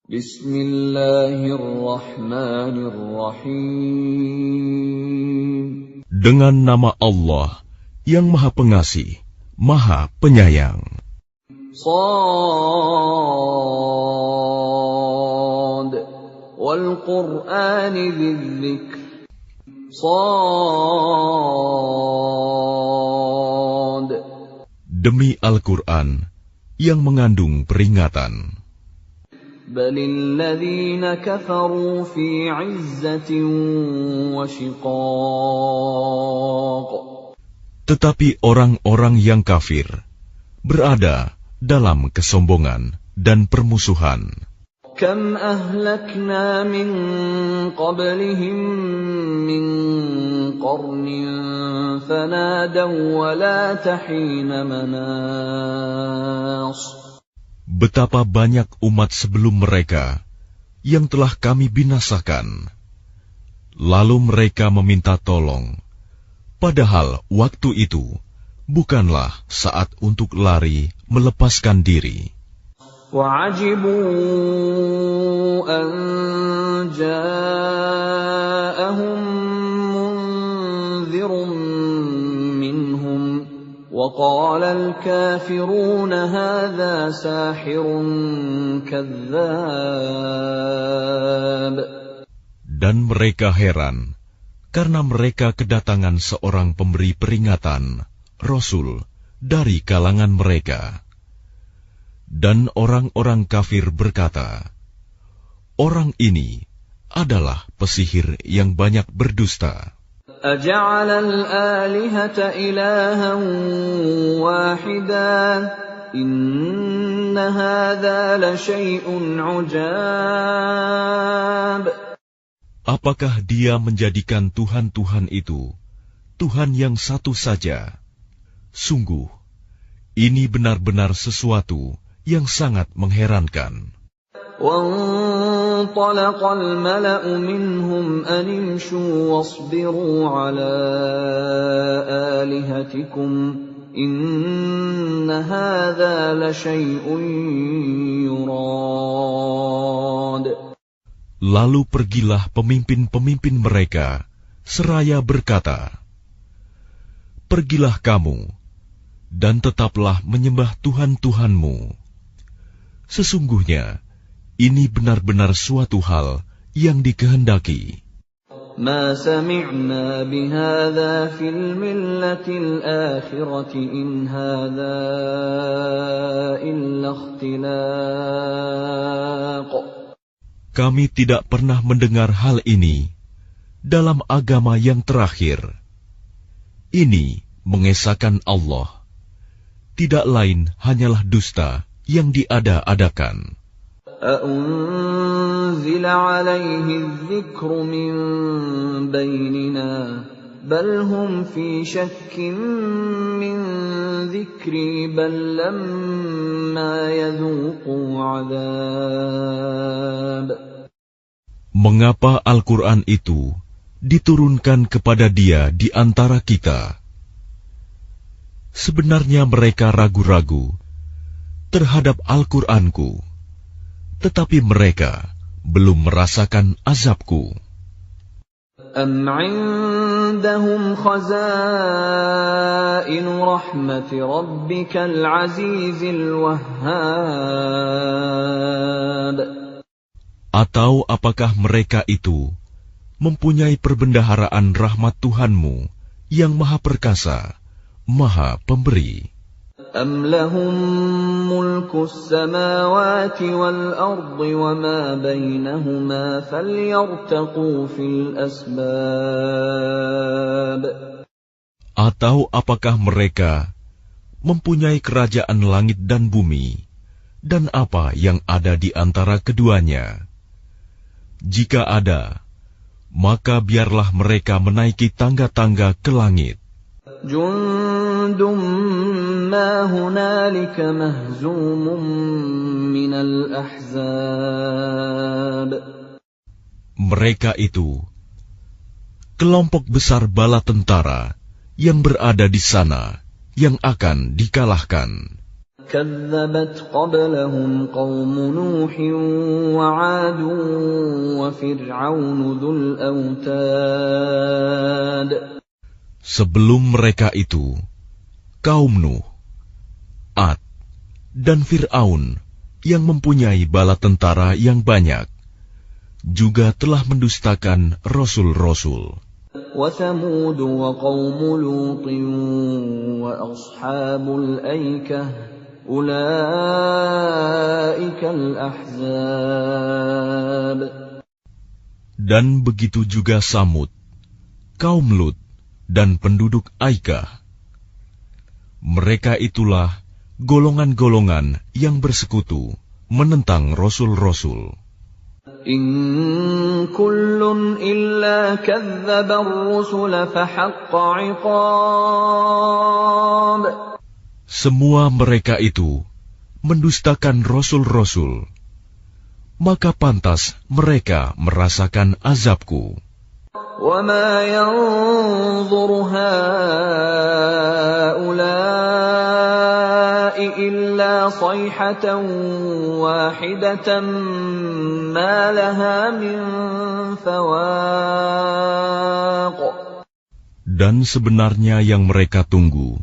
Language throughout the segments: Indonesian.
Bismillahirrahmanirrahim. Dengan nama Allah yang Maha Pengasih, Maha Penyayang. Shad wal Qur'ani dzikr. Shad. Demi Al-Quran yang mengandung peringatan. Balil ladzina kafaru fi 'izzatin wa shiqaq. Tetapi orang-orang yang kafir berada dalam kesombongan dan permusuhan. Kam ahlakna min qablihim min qarnin fanadaw wa la tahina manas. Betapa banyak umat sebelum mereka yang telah kami binasakan. Lalu mereka meminta tolong, padahal waktu itu bukanlah saat untuk lari melepaskan diri. وَعَجِبُوا أَنْ جَاءَهُمْ مُنْذِرٌ مِّنْهُمْ وَقَالَ الْكَافِرُونَ هَذَا سَاحِرٌ كَذَّابٌ. Dan mereka heran karena mereka kedatangan seorang pemberi peringatan, Rasul, dari kalangan mereka. Dan orang-orang kafir berkata, orang ini adalah pesihir yang banyak berdusta. أَجَعَلَ الْآلِهَةَ إِلَٰهًا وَاحِدًا إِنَّ هَٰذَا لَشَيْءٌ عُجَابٌ. Apakah dia menjadikan Tuhan-Tuhan itu Tuhan yang satu saja? Sungguh, ini benar-benar sesuatu yang sangat mengherankan. وَانطَلَقَ الْمَلَأُ مِنْهُمْ أَنِ امْشُوا وَاصْبِرُوا عَلَىٰ آلِهَتِكُمْ إِنَّ هَٰذَا لَشَيْءٌ يُرَادُ. Lalu pergilah pemimpin-pemimpin mereka seraya berkata, pergilah kamu dan tetaplah menyembah Tuhan-Tuhanmu. Sesungguhnya ini benar-benar suatu hal yang dikehendaki. مَا سَمِعْنَا بِهَٰذَا فِي الْمِلَّةِ الْآخِرَةِ إِنْ هَٰذَا إِلَّا اخْتِلَاقٌ. Kami tidak pernah mendengar hal ini dalam agama yang terakhir. Ini mengesahkan Allah. Tidak lain hanyalah dusta yang diada-adakan. أَأُنزِلَ عَلَيْهِ الذِّكْرُ مِن بَيْنِنَا بَلْ هُمْ فِي شَكٍّ مِّن ذِكْرِي بَل لَّمَّا يَذُوقُوا عَذَابِ. Mengapa Al-Quran itu diturunkan kepada dia di antara kita? Sebenarnya mereka ragu-ragu terhadap Al-Quranku, tetapi mereka belum merasakan azabku. أَمْ عِندَهُمْ خَزَائِنُ رَحْمَةِ رَبِّكَ الْعَزِيزِ الْوَهَّابِ. Atau apakah mereka itu mempunyai perbendaharaan rahmat Tuhanmu yang Maha Perkasa, Maha Pemberi? أَمْ لَهُم مُّلْكُ السَّمَاوَاتِ وَالْأَرْضِ وَمَا بَيْنَهُمَا فَلْيَرْتَقُوا فِي الْأَسْبَابِ. Atau apakah mereka mempunyai kerajaan langit dan bumi, dan apa yang ada di antara keduanya? Jika ada, maka biarlah mereka menaiki tangga-tangga ke langit. Jundum ma hunalika mahzumun minal ahzab. Mereka itu kelompok besar bala tentara yang berada di sana yang akan dikalahkan. كذبت قبلهم قوم نوح وعاد وفرعون ذو الأوتاد. Sebelum mereka itu, kaum Nuh, Ad, dan Fir'aun yang mempunyai bala tentara yang banyak, juga telah mendustakan rasul-rasul. وثمود وقوم لوط وأصحاب الأيكة أولئك الأحزاب. Dan begitu juga Samud, kaum Lut, dan penduduk Aikah. Mereka itulah golongan-golongan yang bersekutu menentang rasul-rasul. إن كل إلا كذب الرسل فحق عقاب. Semua mereka itu mendustakan rasul-rasul, maka pantas mereka merasakan azabku. وما ينظر هؤلاء إلا صيحة واحدة ما لها من فواق. Dan sebenarnya yang mereka tunggu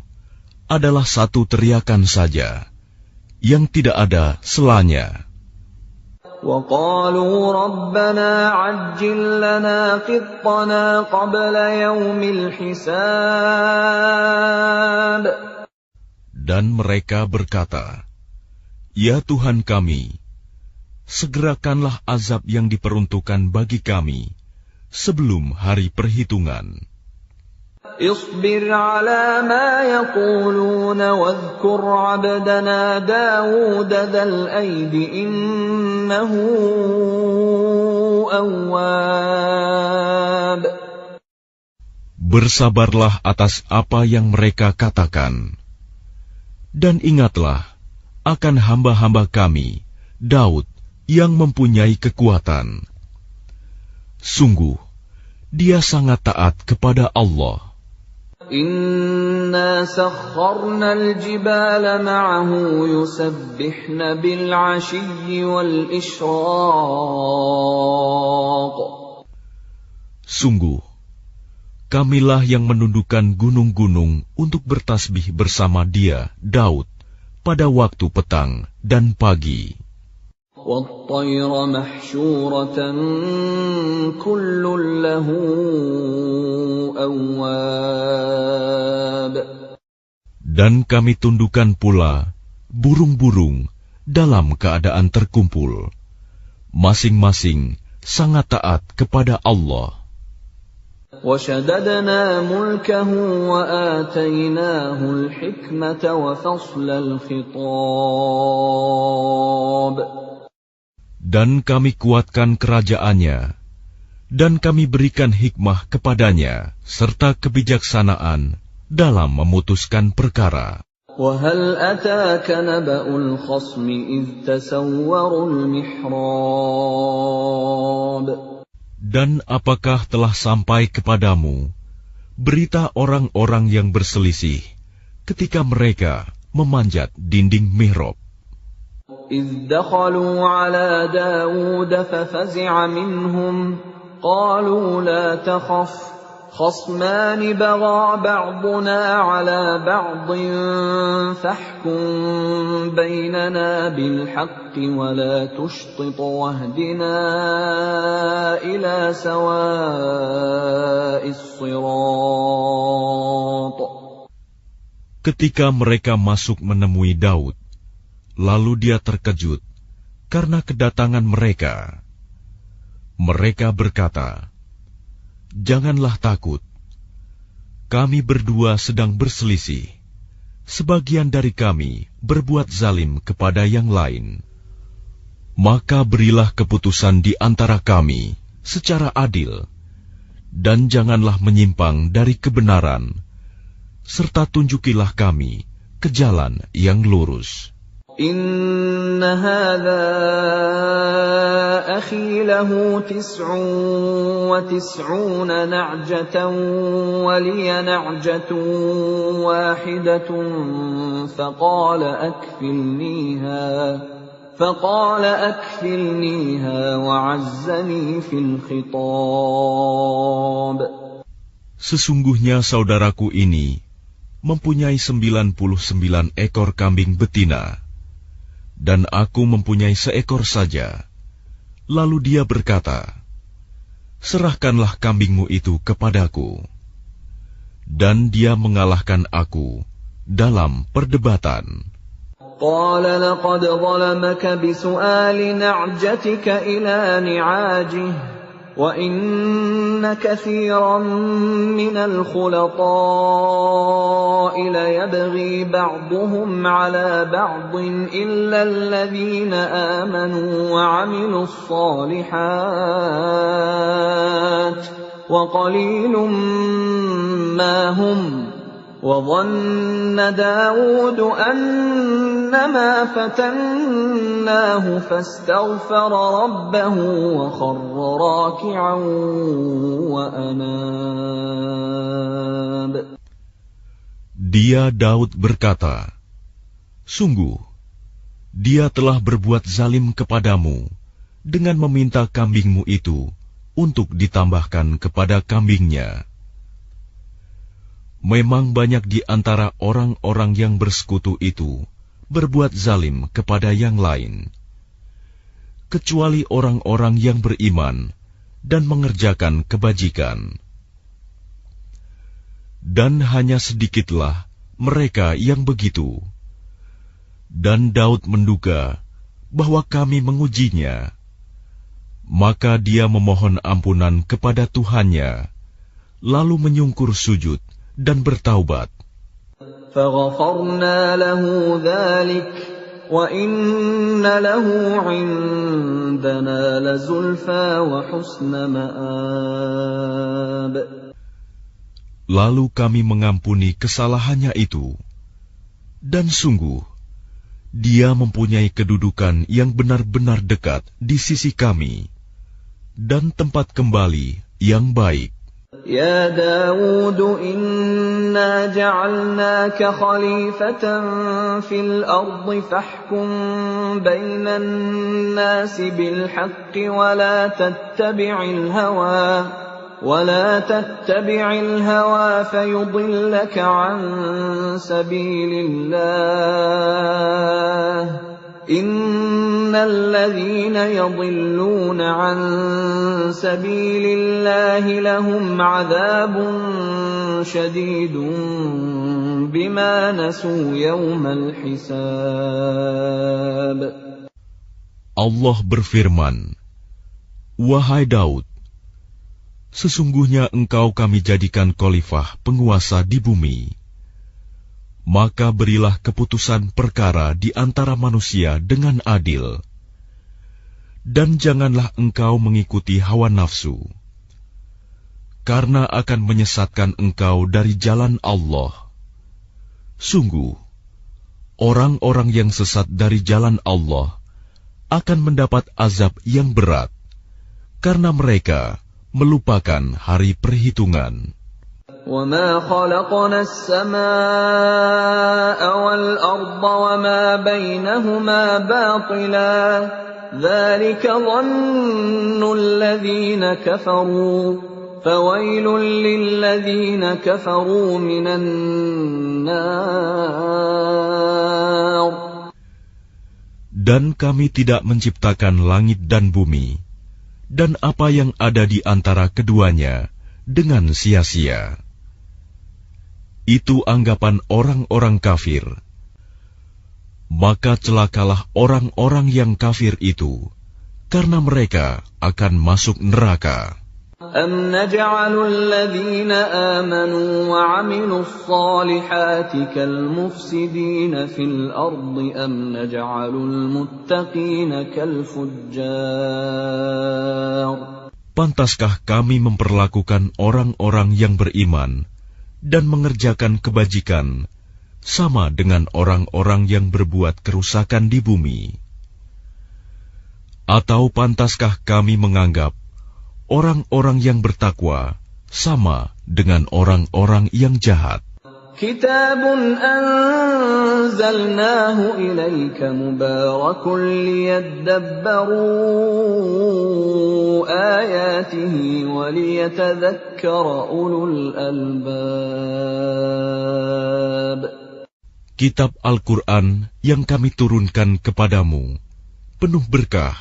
adalah satu teriakan saja, yang tidak ada selanya. وقالوا ربنا عجل لنا قطنا قبل يوم الحساب. Dan mereka berkata, Ya Tuhan kami, segerakanlah azab yang diperuntukkan bagi kami sebelum hari perhitungan. اصبر على ما يقولون واذكر عبدنا داود ذا الأيد إنه أواب. Bersabarlah atas apa yang mereka katakan, dan ingatlah akan hamba-hamba kami, Daud, yang mempunyai kekuatan. Sungguh, dia sangat taat kepada Allah. إنا سخرنا الجبال معه يسبحن بالعشي والإشراق. Sungguh, kamilah yang menundukkan gunung-gunung untuk bertasbih bersama dia, Daud, pada waktu petang dan pagi. وَالطَّيْرَ مَحْشُورَةً كُلٌّ لَّهُ أَوَّابٌ. Dan kami tundukkan pula burung-burung dalam keadaan terkumpul, masing-masing sangat taat kepada Allah. وَشَدَدْنَا مُلْكَهُ وَآتَيْنَاهُ الْحِكْمَةَ وَفَصْلَ الْخِطَابِ. Dan kami kuatkan kerajaannya, dan kami berikan hikmah kepadanya, serta kebijaksanaan dalam memutuskan perkara. وَهَلْ أَتَاكَ نَبَأُ الْخَصْمِ إِذْ تَسَوَّرُوا الْمِحْرَابَ. Dan apakah telah sampai kepadamu berita orang-orang yang berselisih ketika mereka memanjat dinding mihrab? إِذْ دَخَلُوا عَلَى دَاوُودَ فَفَزِعَ مِنْهُمْ قَالُوا لَا تَخَفْ خَصْمَانِ بَغَىٰ بَعْضُنَا عَلَى بَعْضٍ فَاحْكُم بَيْنَنَا بِالْحَقِّ وَلَا تُشْطِطْ وَاهْدِنَا إِلَىٰ سَوَاءِ الصِّرَاطِ. Ketika mereka masuk menemui Daud, lalu dia terkejut karena kedatangan mereka. Mereka berkata, Janganlah takut, kami berdua sedang berselisih. Sebagian dari kami berbuat zalim kepada yang lain. Maka berilah keputusan di antara kami secara adil, dan janganlah menyimpang dari kebenaran, serta tunjukilah kami ke jalan yang lurus. إِنَّ هَٰذَا أخي له 99 نعجة ولي نعجة واحدة فقال أكفلنيها وعزني في الخطاب. Sesungguhnya saudaraku ini mempunyai 99 ekor kambing betina, dan aku mempunyai seekor saja. Lalu dia berkata, serahkanlah kambingmu itu kepadaku. Dan dia mengalahkan aku dalam perdebatan. قال لقد ظلمك بسؤال نعجتك إلى نعاجه وإن كثيرا من الخلطاء ليبغي بعضهم على بعض إلا الذين آمنوا وعملوا الصالحات وقليل ما هم وظن داود أنما فتناه فاستغفر ربه وخر راكعا وأناب. Dia Daud berkata, sungguh, dia telah berbuat zalim kepadamu dengan meminta kambingmu itu untuk ditambahkan kepada kambingnya. Memang banyak di antara orang-orang yang bersekutu itu berbuat zalim kepada yang lain, kecuali orang-orang yang beriman dan mengerjakan kebajikan. Dan hanya sedikitlah mereka yang begitu. Dan Daud menduga bahwa kami mengujinya. Maka dia memohon ampunan kepada Tuhannya, lalu menyungkur sujud dan bertaubat. فَغَفَرْنَا لَهُ ذَلِكَ وَإِنَّ لَهُ عِندَنَا لَزُلْفَىٰ وَحُسْنَ مَآبٍ. Lalu kami mengampuni kesalahannya itu, dan sungguh, dia mempunyai kedudukan yang benar-benar dekat di sisi kami, dan tempat kembali yang baik. يا داود إنا جعلناك خليفة في الأرض فاحكم بين الناس بالحق ولا تتبع الهوى فيضلك عن سبيل الله إن الذين يضلون عن سبيل الله لهم عذاب شديد بما نسوا يوم الحساب. Allah berfirman, wahai Daud, sesungguhnya engkau kami jadikan khalifah penguasa di bumi. Maka berilah keputusan perkara di antara manusia dengan adil. Dan janganlah engkau mengikuti hawa nafsu, karena akan menyesatkan engkau dari jalan Allah. Sungguh, orang-orang yang sesat dari jalan Allah akan mendapat azab yang berat, karena mereka melupakan hari perhitungan. وَمَا خَلَقْنَا السَّمَاءَ وَالْأَرْضَ وَمَا بَيْنَهُمَا بَاطِلًا ذَلِكَ ظَنُّ الَّذِينَ كَفَرُوا فَوَيْلٌ لِّلَّذِينَ كَفَرُوا مِنَ النَّارِ. Dan kami tidak menciptakan langit dan bumi, dan apa yang ada di antara keduanya dengan sia-sia. Itu anggapan orang-orang kafir. Maka celakalah orang-orang yang kafir itu, karena mereka akan masuk neraka. أَمْ نَجْعَلُ الَّذِينَ آمَنُوا وَعَمِلُوا الصَّالِحَاتِ كَالْمُفْسِدِينَ فِي الْأَرْضِ أَمْ نَجْعَلُ الْمُتَّقِينَ كَالْفُجَّارِ. Pantaskah kami memperlakukan orang-orang yang beriman dan mengerjakan kebajikan sama dengan orang-orang yang berbuat kerusakan di bumi? Atau pantaskah kami menganggap orang-orang yang bertakwa sama dengan orang-orang yang jahat? Kitabun anzalnahu ilaika mubarakun liyadabbaru ayatihi wa liyatadhakkara ulul albab. Kitab Al-Quran yang kami turunkan kepadamu penuh berkah,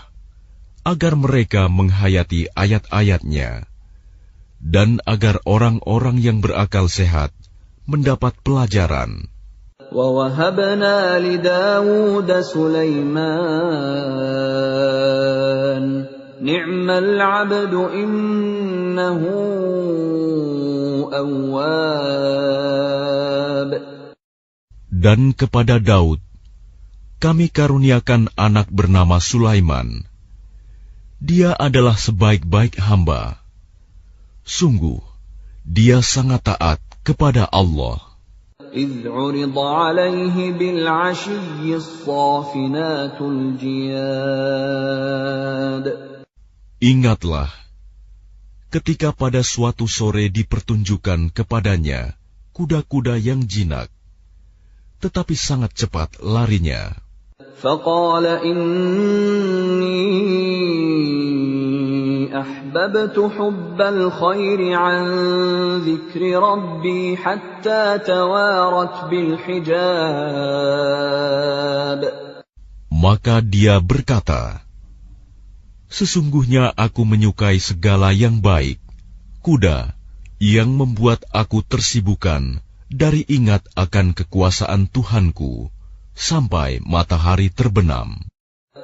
agar mereka menghayati ayat-ayatnya, dan agar orang-orang yang berakal sehat mendapat pelajaran. وَوَهَبْنَا لِدَاوُودَ سُلَيْمَانَ نِعْمَ الْعَبْدُ إِنَّهُ أَوَّابٌ. Dan kepada Daud kami karuniakan anak bernama Sulaiman. Dia adalah sebaik-baik hamba. Sungguh, dia sangat taat kepada Allah. إِذْ عُرِضَ عَلَيْهِ بِالْعَشِيِّ الصَّافِنَاتُ الْجِيَادُ. Ingatlah, ketika pada suatu sore dipertunjukkan kepadanya kuda-kuda yang jinak, tetapi sangat cepat larinya. فَقَالَ إِنِّي أَحْبَبْتُ حُبَّ الْخَيْرِ عَنْ ذِكْرِ رَبِّي حَتَّى تَوَارَتْ بِالْحِجَابِ. Maka dia berkata, sesungguhnya aku menyukai segala yang baik, kuda yang membuat aku tersibukkan dari ingat akan kekuasaan Tuhanku sampai matahari terbenam.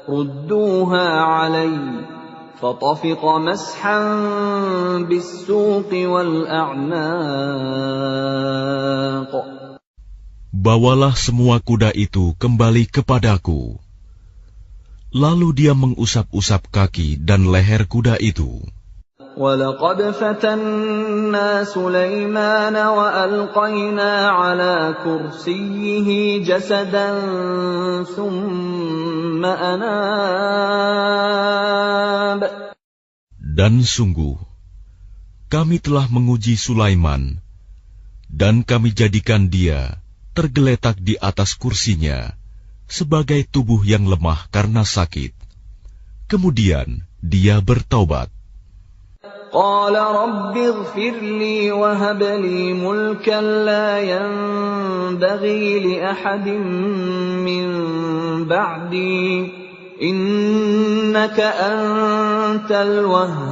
رُدُّوهَا عَلَيَّ فَطَفِقَ مَسْحًا بِالسُّوقِ وَالْأَعْنَاقِ. Bawalah semua kuda itu kembali kepadaku. Lalu dia mengusap-usap kaki dan leher kuda itu. وَلَقَدْ فَتَنَّا سُلَيْمَانَ وَأَلْقَيْنَا عَلَى كُرْسِيِّهِ جَسَدًا ثُمَّ أَنَابَ. Dan sungguh, kami telah menguji Sulaiman, dan kami jadikan dia tergeletak di atas kursinya sebagai tubuh yang lemah karena sakit. Kemudian dia bertaubat. قال رب اغفر لي وهب لي ملكا لا ينبغي لأحد من بعدي إنك أنت الوهاب.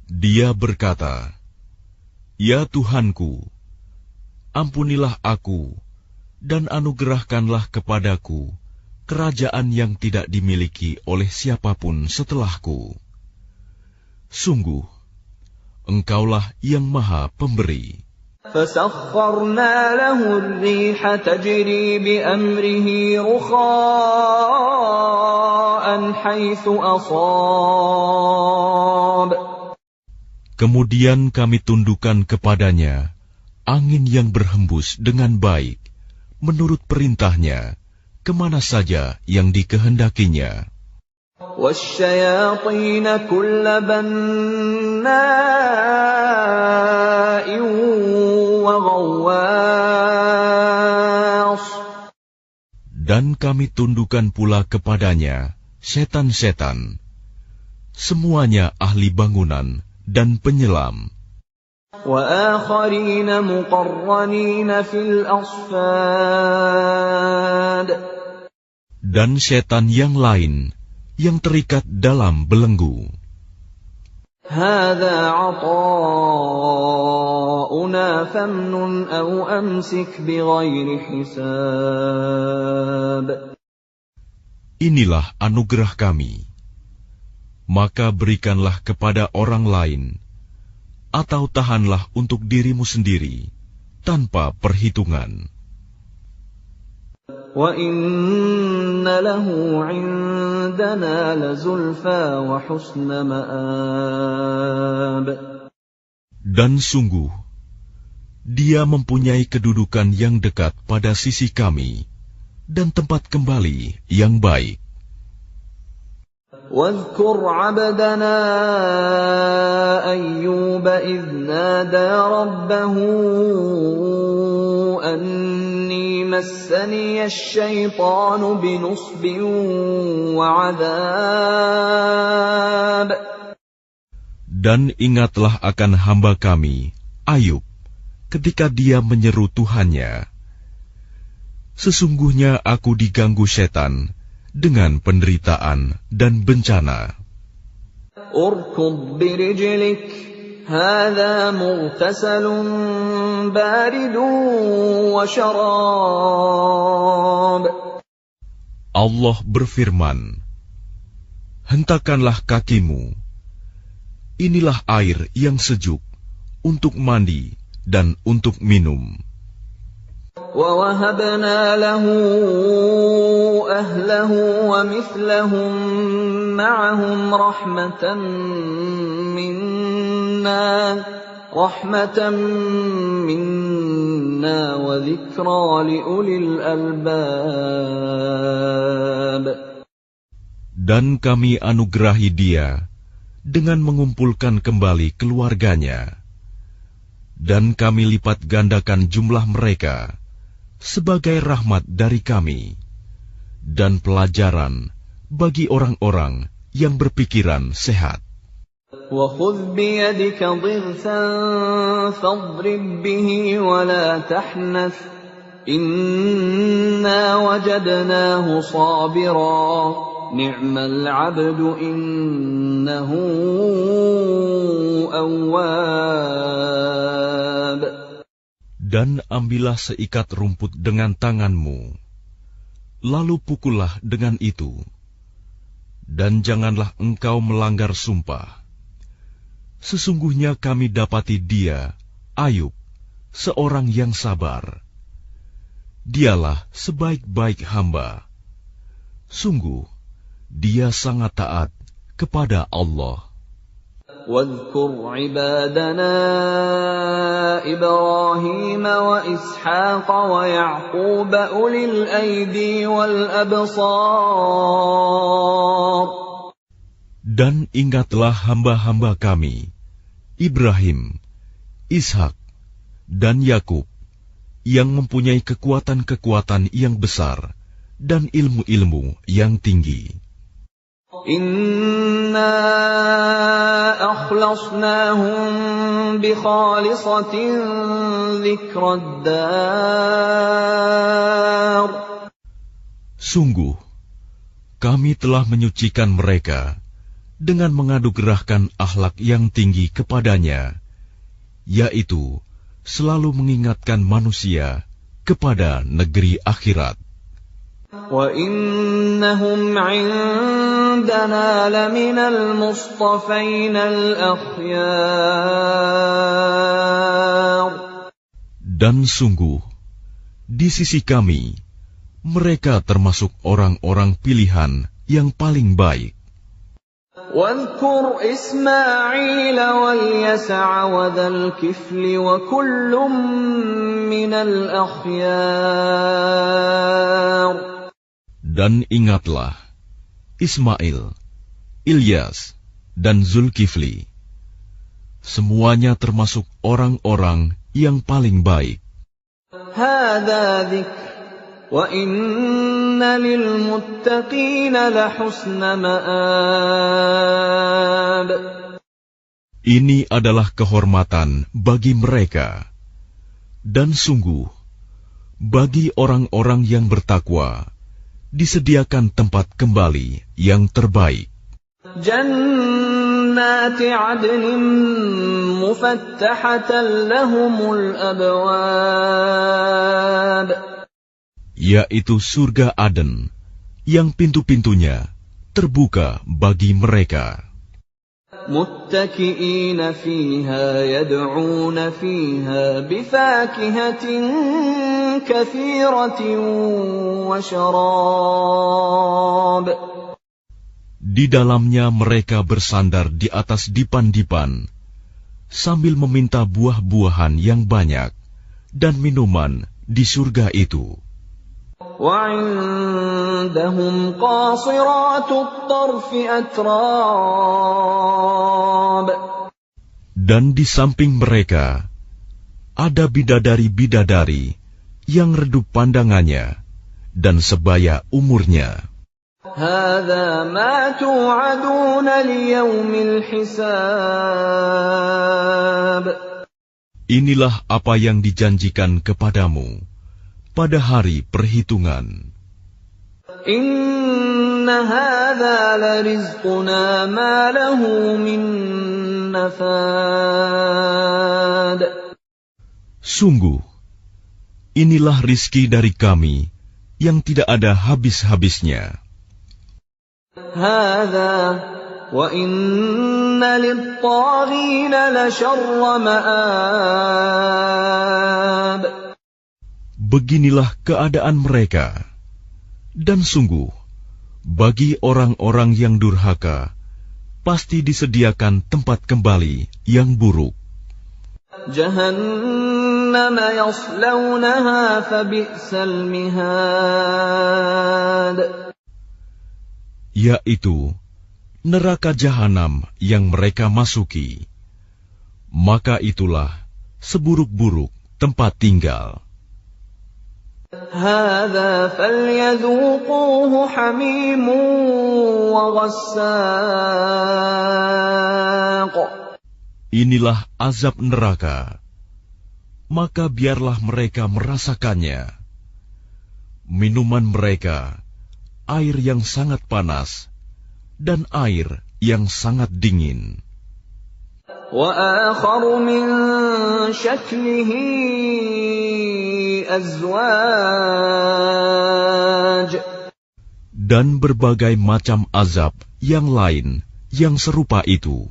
Dia berkata, Ya Tuhanku, ampunilah aku dan anugerahkanlah kepadaku kerajaan yang tidak dimiliki oleh siapapun setelahku. Sungguh, Engkaulah yang Maha Pemberi. فَسَخَّرْنَا لَهُ الرِّيحَ تَجْرِي بِأَمْرِهِ رُخَاءً حَيْثُ أَصَابَ. Kemudian kami tundukkan kepadanya angin yang berhembus dengan baik, menurut perintahnya, kemana saja yang dikehendakinya. وَالشَّيَاطِينَ كُلَّ بَنَّاءٍ وَغَوَّاصٍ. Dan kami tundukkan pula kepadanya setan-setan, semuanya ahli bangunan dan penyelam. وَآخَرِينَ مُقَرَّنِينَ فِي الْأَصْفَادِ. Dan setan yang lain yang terikat dalam belenggu. هَذَا عَطَاؤُنَا فَامْنُنْ أَوْ أَمْسِكْ بِغَيْرِ حِسَابٍ. Inilah anugerah kami, maka berikanlah kepada orang lain, atau tahanlah untuk dirimu sendiri, tanpa perhitungan. وَإِنَّ لَهُ عِندَنَا لَزُلْفَىٰ وَحُسْنَ مَآبٍ. Dan sungguh, dia mempunyai kedudukan yang dekat pada sisi kami, dan tempat kembali yang baik. واذكر عبدنا أيوب إذ نادى ربه أني مسني الشيطان بنصب وعذاب. Dan ingatlah akan hamba kami, Ayub, ketika dia menyeru Tuhannya, sesungguhnya aku diganggu setan dengan penderitaan dan bencana. Urkud birijlik, hadha mughtasalun baridun wa syarab. Allah berfirman, hentakanlah kakimu, inilah air yang sejuk untuk mandi dan untuk minum. وَوَهَبْنَا لَهُ أَهْلَهُ وَمِثْلَهُم مَّعَهُمْ رَحْمَةً مِّنَّا وَذِكْرَىٰ لِأُولِي الْأَلْبَابِ. Dan kami anugerahi dia dengan mengumpulkan kembali keluarganya, dan kami lipat gandakan jumlah mereka sebagai rahmat dari kami dan pelajaran bagi orang-orang yang berpikiran sehat. وَخُذْ بِيَدِكَ ضِغْثًا فَاضْرِبْ بِهِ وَلَا تَحْنَثْ إِنَّا وَجَدْنَاهُ صَابِرًا نِعْمَ الْعَبْدُ إِنَّهُ أَوَّابٌ. Dan ambillah seikat rumput dengan tanganmu, lalu pukullah dengan itu, dan janganlah engkau melanggar sumpah. Sesungguhnya kami dapati dia, Ayub, seorang yang sabar. Dialah sebaik-baik hamba. Sungguh, dia sangat taat kepada Allah. واذكر عبادنا إبراهيم وإسحاق ويعقوب أولي الأيدي والأبصار. Dan ingatlah hamba-hamba kami, Ibrahim, Ishak, dan Yakub, yang mempunyai kekuatan-kekuatan yang besar dan ilmu-ilmu yang tinggi. Inna akhlasnahum bi khalisatin dzikrad dar. Sungguh, kami telah menyucikan mereka dengan menganugerahkan akhlak yang tinggi kepadanya, yaitu selalu mengingatkan manusia kepada negeri akhirat. Wa innahum 'indana laminal mustafainal akhyar. Dan sungguh, di sisi kami, mereka termasuk orang-orang pilihan yang paling baik. واذكر إسماعيل واليسع وذا الكفل وكل من الأخيار. Dan ingatlah Ismail, Ilyas, dan Zulkifli. Semuanya termasuk orang-orang yang paling baik. هذا ذكر وَإِنَّ لِلْمُتَّقِينَ لَحُسْنَ مَآبٍ. Ini adalah kehormatan bagi mereka, dan sungguh, bagi orang-orang yang bertakwa, disediakan tempat kembali yang terbaik. Jannati 'adnin mufattahatan lahumul abwab. Yaitu surga Aden, yang pintu-pintunya terbuka bagi mereka. Muttaki'ina fiha yad'una fiha bifakihatin katsiratin wa syarab. Di dalamnya mereka bersandar di atas dipan-dipan, sambil meminta buah-buahan yang banyak dan minuman di surga itu. وعندهم قاصرات الطرف أتراب. Dan di samping mereka ada bidadari-bidadari yang redup pandangannya dan sebaya umurnya. هذا ما توعدون ليوم الحساب. Inilah apa yang dijanjikan kepadamu pada hari perhitungan. إن هذا لرزقنا ما له من نفاد. Sungguh, inilah rizki dari kami yang tidak ada habis-habisnya. هذا وإن للطاغين لشر مآب. Beginilah keadaan mereka. Dan sungguh, bagi orang-orang yang durhaka, pasti disediakan tempat kembali yang buruk. جهنم يصلونها فبئس المهاد. Yaitu neraka jahanam yang mereka masuki. Maka itulah seburuk-buruk tempat tinggal. هذا فليذوقوه حميم وغساق. Inilah azab neraka. Maka biarlah mereka merasakannya. Minuman mereka, air yang sangat panas, dan air yang sangat dingin. وآخر من شكله أزواج. Dan berbagai macam azab yang lain yang serupa itu.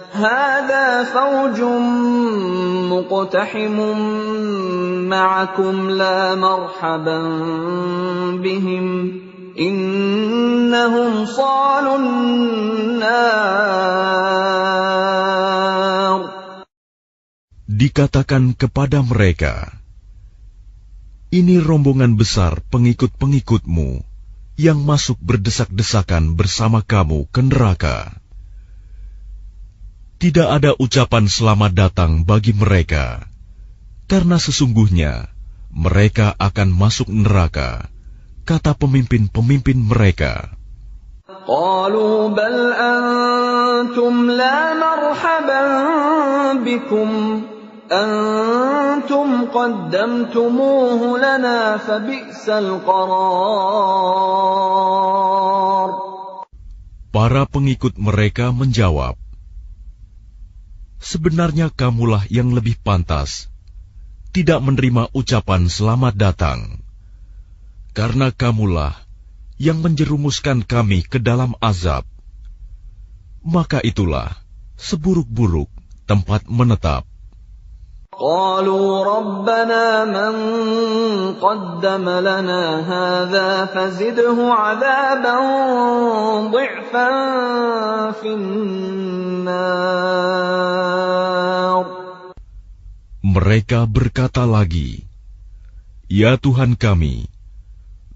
هذا فوج مقتحم معكم لا مرحبا بهم إنهم صالوا النار. Dikatakan kepada mereka, ini rombongan besar pengikut-pengikutmu yang masuk berdesak-desakan bersama kamu ke neraka. Tidak ada ucapan selamat datang bagi mereka, karena sesungguhnya mereka akan masuk neraka, kata pemimpin-pemimpin mereka. قالوا بل أنتم لا مرحبا بكم أنتم قدمتموه لنا فبئس القرار. Para pengikut mereka menjawab, sebenarnya kamulah yang lebih pantas tidak menerima ucapan selamat datang, karena kamulah yang menjerumuskan kami ke dalam azab. Maka itulah seburuk-buruk tempat menetap. قالوا ربنا من قدم لنا هذا فزده عذابا ضعفا في النار. Mereka berkata lagi, ya Tuhan kami,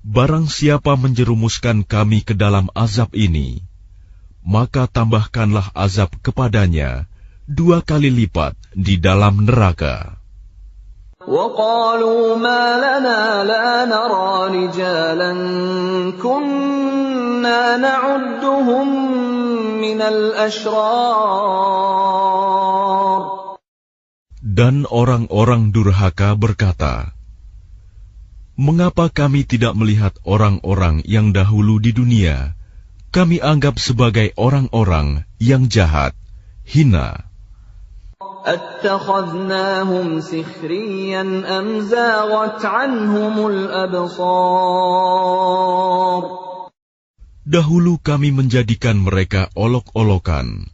barang siapa menjerumuskan kami ke dalam azab ini, maka tambahkanlah azab kepadanya 2 kali lipat di dalam neraka. وقالوا ما لنا لا نرى رجالا كنا نعدهم من الأشرار. Dan orang-orang durhaka berkata, mengapa kami tidak melihat orang-orang yang dahulu di dunia kami anggap sebagai orang-orang yang jahat, hina? أتخذناهم سخريا أم زاغت عنهم الأبصار. Dahulu kami menjadikan mereka olok-olokan,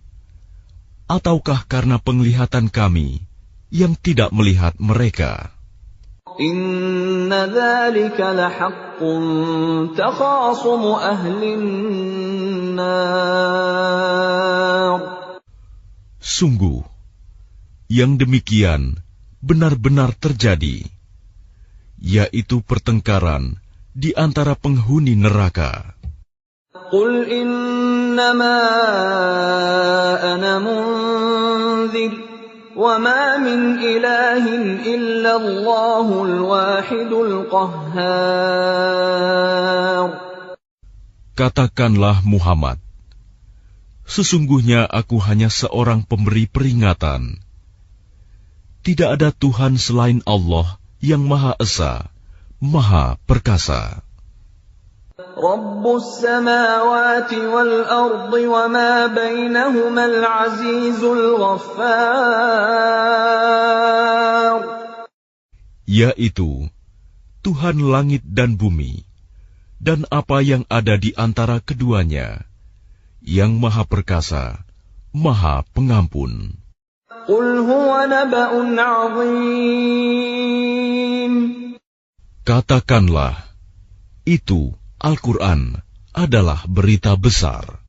ataukah karena penglihatan kami yang tidak melihat mereka? إن ذلك لحق تخاصم أهل النار. Sungguh, yang demikian benar-benar terjadi, yaitu pertengkaran di antara penghuni neraka. Qul innama ana munzir wa ma min ilahin illa Allahul wahidul qahhar. Katakanlah Muhammad, sesungguhnya aku hanya seorang pemberi peringatan. Tidak ada Tuhan selain Allah yang Maha Esa, Maha Perkasa. Rabbus samawati wal ardi wa ma bainahumal azizul ghaffar. Yaitu Tuhan langit dan bumi, dan apa yang ada di antara keduanya, yang Maha Perkasa, Maha Pengampun. Qul huwa naba'un 'azim. Katakanlah, itu Al-Quran adalah berita besar.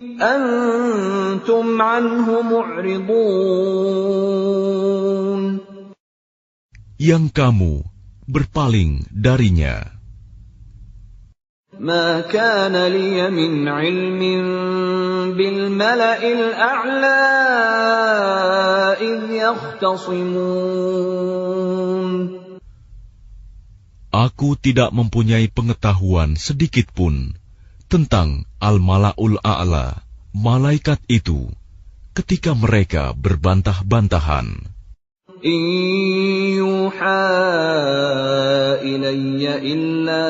Antum anhu mu'ridun. Yang kamu berpaling darinya. Ma kana liya min 'ilmin bil mala'il a'la idh yakhtasimun. Aku tidak mempunyai pengetahuan sedikitpun tentang Al-Mala'ul A'la, malaikat itu, ketika mereka berbantah-bantahan. In yuha ilayya illa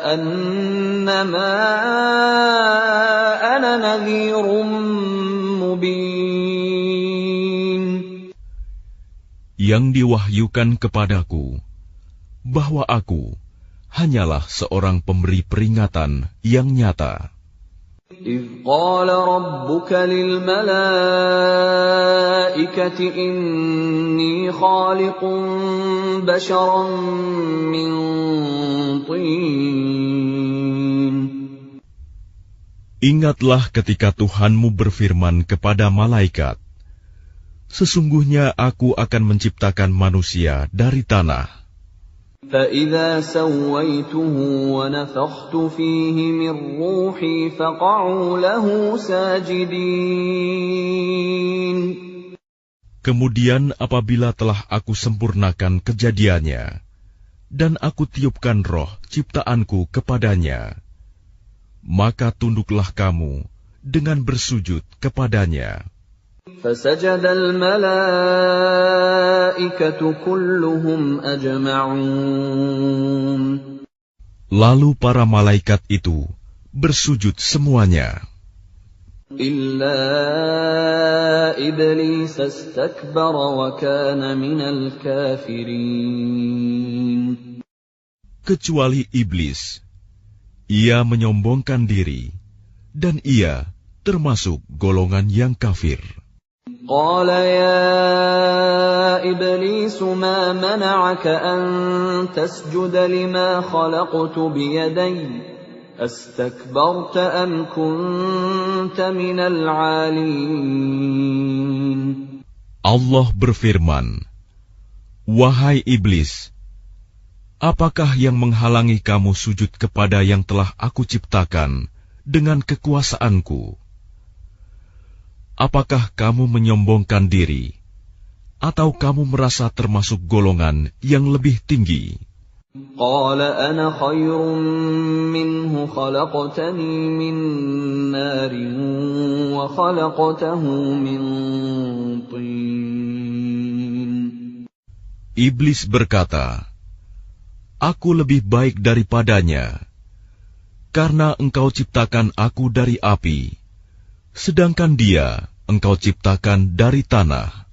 annama ana nadhirum mubin. Yang diwahyukan kepadaku, bahwa aku hanyalah seorang pemberi peringatan yang nyata. إِذْ قَالَ رَبُّكَ لِلْمَلَائِكَةِ إِنِّي خَالِقٌ بَشَرًا مِّن طِينٍ. Ingatlah ketika Tuhanmu berfirman kepada malaikat, sesungguhnya aku akan menciptakan manusia dari tanah. فَإِذَا سَوَّيْتُهُ وَنَفَخْتُ فِيهِ مِنْ رُوحِي فَقَعُوا لَهُ سَاجِدِينَ. Kemudian apabila telah aku sempurnakan kejadiannya, dan aku tiupkan roh ciptaanku kepadanya, maka tunduklah kamu dengan bersujud kepadanya. فَسَجَدَ الْمَلَائِكَةُ كُلُّهُمْ أَجْمَعُونَ. Lalu para malaikat itu bersujud semuanya. إِلَّا إِبْلِيسَ اسْتَكْبَرَ وَكَانَ مِنَ الْكَافِرِينَ. Kecuali iblis, ia menyombongkan diri, dan ia termasuk golongan yang kafir. قال يا إبليس ما منعك أن تسجد لما خلقت بيدي أستكبرت أم كنت من العالين. Allah berfirman, wahai iblis, apakah yang menghalangi kamu sujud kepada yang telah aku ciptakan dengan kekuasaanku? Apakah kamu menyombongkan diri, atau kamu merasa termasuk golongan yang lebih tinggi? قال أنا خير منه خلقتني من نار وخلقته من طين. Iblis berkata, aku lebih baik daripadanya, karena engkau ciptakan aku dari api, sedangkan dia engkau ciptakan dari tanah.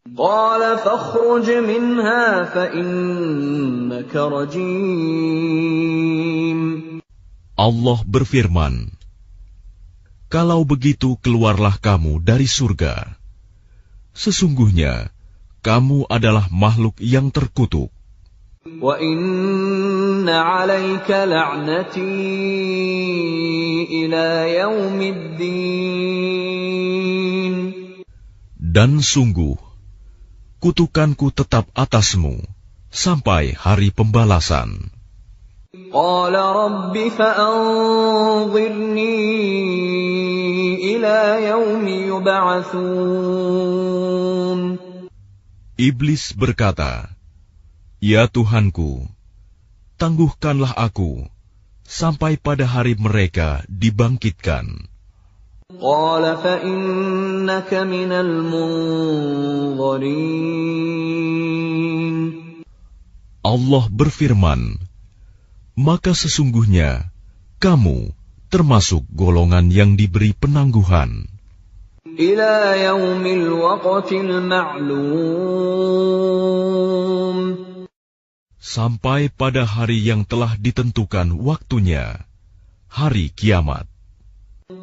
قال فاخرج منها فإنك رجيم. Allah berfirman, kalau begitu keluarlah kamu dari surga. Sesungguhnya kamu adalah makhluk yang terkutuk. وَإِنَّ عَلَيْكَ لَعْنَتِي إِلَى يَوْمِ الدِّينِ. Dan sungguh, kutukanku tetap atasmu sampai hari pembalasan. قال رب فأنظرني إلى يوم يبعثون. Iblis berkata, "Ya Tuhanku, tangguhkanlah aku sampai pada hari mereka dibangkitkan." قال فإنك من المنظرين. Allah berfirman, "Maka sesungguhnya kamu termasuk golongan yang diberi penangguhan إلى يوم الوقت المعلوم. sampai pada hari yang telah ditentukan waktunya, hari kiamat."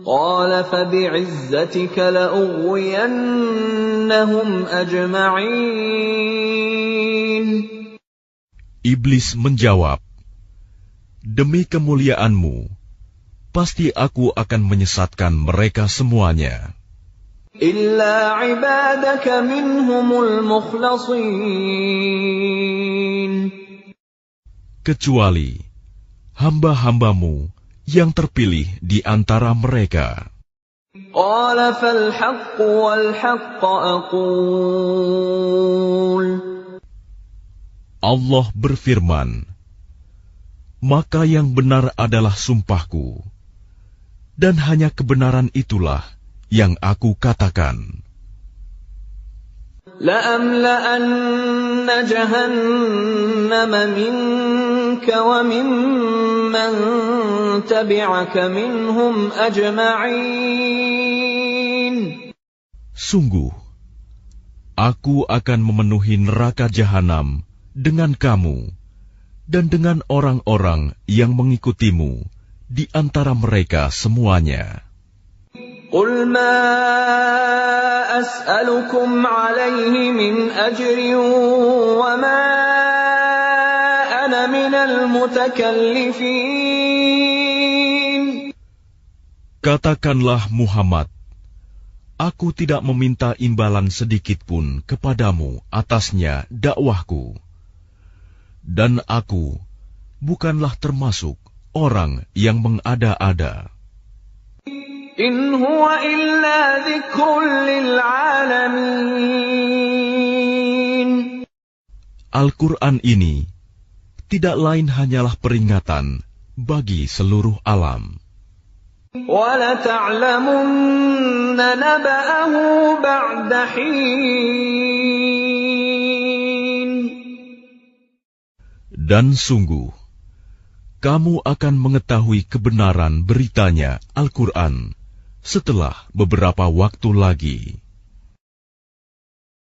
قال فبعزتك لأغوينهم أجمعين. Iblis menjawab, "Demi kemuliaanmu, pasti aku akan menyesatkan mereka semuanya, إلا عبادك منهم المخلصين. kecuali hamba-hambamu yang terpilih di antara mereka." قال فالحق والحق أقول. Allah berfirman, "Maka yang benar adalah sumpahku, dan hanya kebenaran itulah yang aku katakan. لأملأن جهنم منك وممن تبعك منهم أجمعين. Sungguh, aku akan memenuhi neraka jahanam dengan kamu dan dengan orang-orang yang mengikutimu di antara mereka semuanya. قل ما أسألكم عليه من أجر وما أنا من المتكلفين. Katakanlah Muhammad, aku tidak meminta imbalan sedikit pun kepadamu atasnya dakwahku, dan aku bukanlah termasuk orang yang mengada-ada. إن هو إلا ذكر للعالمين. Al-Quran ini tidak lain hanyalah peringatan bagi seluruh alam. وَلَتَعْلَمُنَّ نَبَأَهُ بَعْدَ حِينٍ. Dan sungguh, kamu akan mengetahui kebenaran beritanya Al-Quran setelah beberapa waktu lagi.